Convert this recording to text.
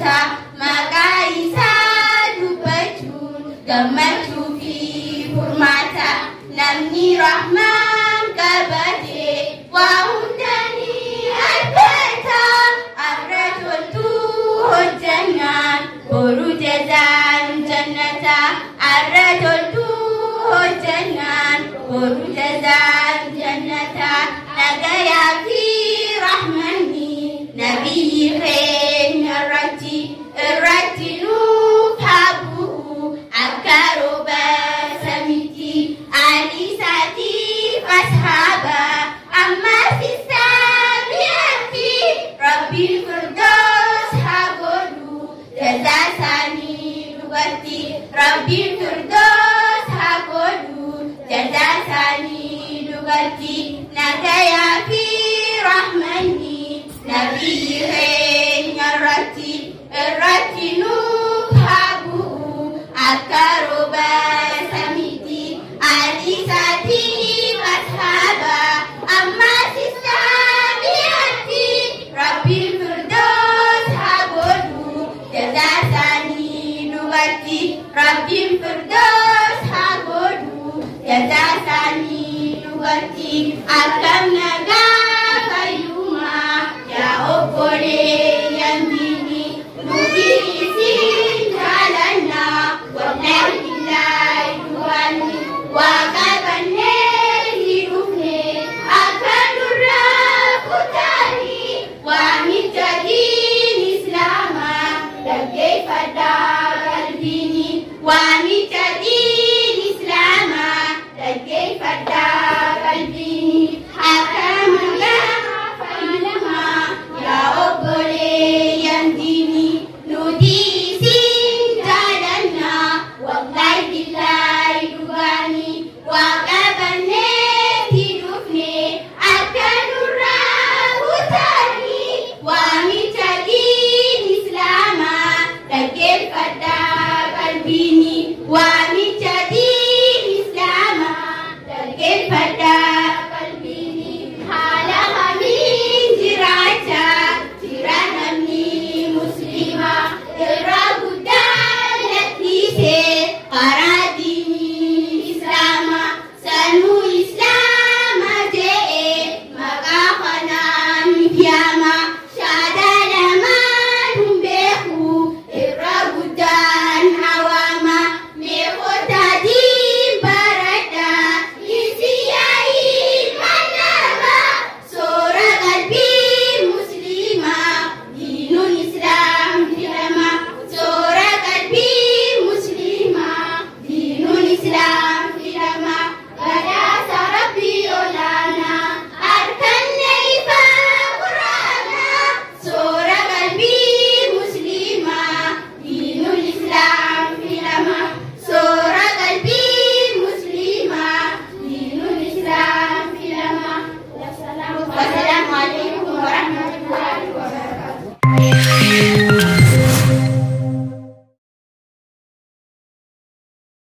maka isa dubbachuu gammachuu fi furmaata namni rahmaan qabatee waa hundanii argata arra toltuu hojjannaan boru jazaan jannata arra toltuu hojjannaan boru jazaan jannata nagayaa fi rahmanni nabiyyi keenya irratti nuuf haa bu'u akka rooba samiitti aliisaatiif ashaaba ammas isaaniitti rabbiin firdoos haa godhu jazaa isaanii dubartii rabbiin firdoos haa godhu jazaa isaanii dubartii nagayaa fi rahmanni nabiyyi keenya irratti nuuf haa bu'u akka rooba samiitti aliisaatiif ashaaba ammas isaaniitti rabbiin firdoos haa godhu jazaa isaanii dubartii rabbiin firdoos haa godhu jazaa isaanii dubartii akkam nagaa fayyumaa yaa obboleeyyan diinii nuti isin jaalannaa wallaahi billaahi du'anni waa qabannee ni dhufne akka nurraa kutaanii waamicha diin islaamaa dhaggeeffadhaa qalbiini waamicha diin islaamaa dhaggeeffadhaa qalbiini.